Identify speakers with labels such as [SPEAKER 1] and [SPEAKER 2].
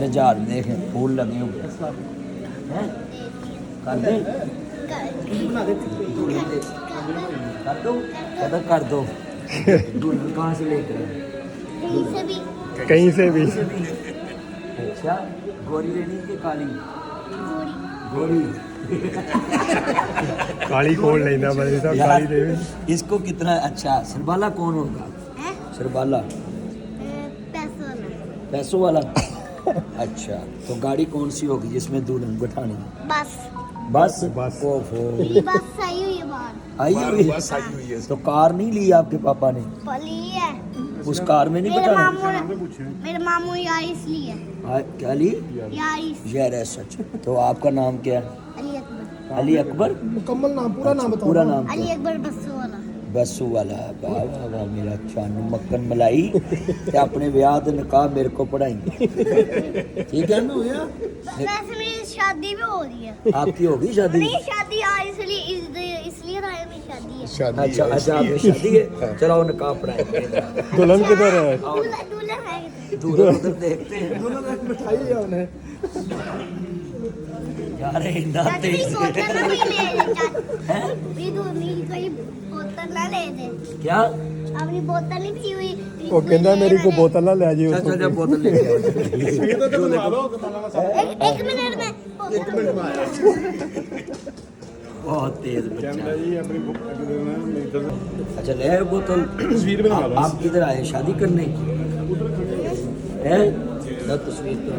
[SPEAKER 1] पैर झाड़ देखे फूल लगे हुए हैं कर दे कर दो कहता कर दो दुल्हन कहाँ से लेकर
[SPEAKER 2] कहीं से भी
[SPEAKER 1] अच्छा गोरी लेनी कि काली गोरी
[SPEAKER 2] काली कौन लेना भाई साहब
[SPEAKER 1] यार,
[SPEAKER 2] काली देवी
[SPEAKER 1] इसको कितना अच्छा सरबाला कौन होगा सरबाला पैसों वाला अच्छा तो गाड़ी कौन सी होगी जिसमें दुल्हन बैठानी
[SPEAKER 3] बस
[SPEAKER 1] बस
[SPEAKER 2] बस।
[SPEAKER 1] ओहो
[SPEAKER 3] बस आई हुई है बाहर
[SPEAKER 1] आई हुई तो कार नहीं ली आपके पापा ने
[SPEAKER 3] पली है
[SPEAKER 1] उस कार में नहीं
[SPEAKER 3] मेरे
[SPEAKER 1] बैठाना
[SPEAKER 3] मामू यारिस ली है
[SPEAKER 1] क्या ली
[SPEAKER 3] यारिस
[SPEAKER 1] जहर है सच तो आपका नाम क्या है
[SPEAKER 3] अली अकबर
[SPEAKER 1] अली अकबर
[SPEAKER 2] मुकम्मल नाम पूरा नाम बताओ
[SPEAKER 1] पूरा नाम
[SPEAKER 3] अली
[SPEAKER 1] क्या
[SPEAKER 3] अकबर बस्सू वाला
[SPEAKER 1] बसू वाला वाह वाह वाह मेरा चन मक्खन मलाई ते अपने ब्याह दे निकाह मेरे को पढ़ाई ठीक है ना भैया
[SPEAKER 3] वैसे मेरी शादी भी हो रही है
[SPEAKER 1] आपकी होगी शादी
[SPEAKER 3] नहीं शादी यार इसलिए ना मेरी शादी है
[SPEAKER 1] अच्छा अच्छा आपकी शादी है चलो निकाह पढ़ाएंगे
[SPEAKER 2] दुल्हन किधर है
[SPEAKER 3] दूल्हा दूल्हा है
[SPEAKER 1] दूर उधर देखते हैं
[SPEAKER 2] मिठाई है उन्हें
[SPEAKER 1] यार इतना
[SPEAKER 3] चाची
[SPEAKER 1] तेज
[SPEAKER 3] बोतल ना भी ले ले चाची मेरी कोई बोतल ना ले दे
[SPEAKER 1] क्या
[SPEAKER 3] अपनी बोतल नहीं पी हुई
[SPEAKER 2] वो कहता मेरी को बोतल ना ले जी
[SPEAKER 1] अच्छा
[SPEAKER 2] उसको
[SPEAKER 1] अच्छा बोतल लेके आओ
[SPEAKER 3] एक मिनट में
[SPEAKER 1] बहुत तेज बच्चा
[SPEAKER 2] जी अपनी
[SPEAKER 1] अच्छा ले आओ बोतल
[SPEAKER 2] तस्वीर बना लो
[SPEAKER 1] आप किधर आए शादी करने हैं ना तस्वीर तो